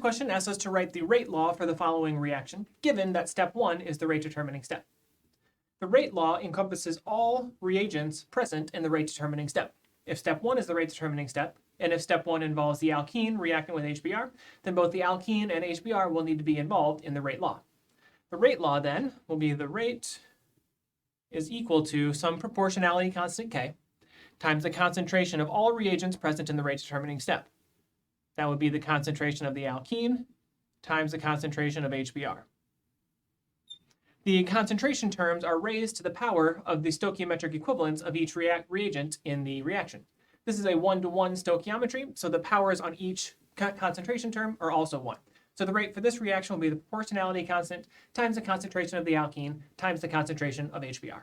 question asks us to write the rate law for the following reaction, given that step 1 is the rate determining step. The rate law encompasses all reagents present in the rate determining step. If step 1 is the rate determining step, and if step 1 involves the alkene reacting with HBr, then both the alkene and HBr will need to be involved in the rate law. The rate law then will be the rate is equal to some proportionality constant K times the concentration of all reagents present in the rate determining step. That would be the concentration of the alkene times the concentration of HBr. The concentration terms are raised to the power of the stoichiometric equivalence of each reagent in the reaction. This is a 1-to-1 stoichiometry, so the powers on each concentration term are also 1. So the rate for this reaction will be the proportionality constant times the concentration of the alkene times the concentration of HBr.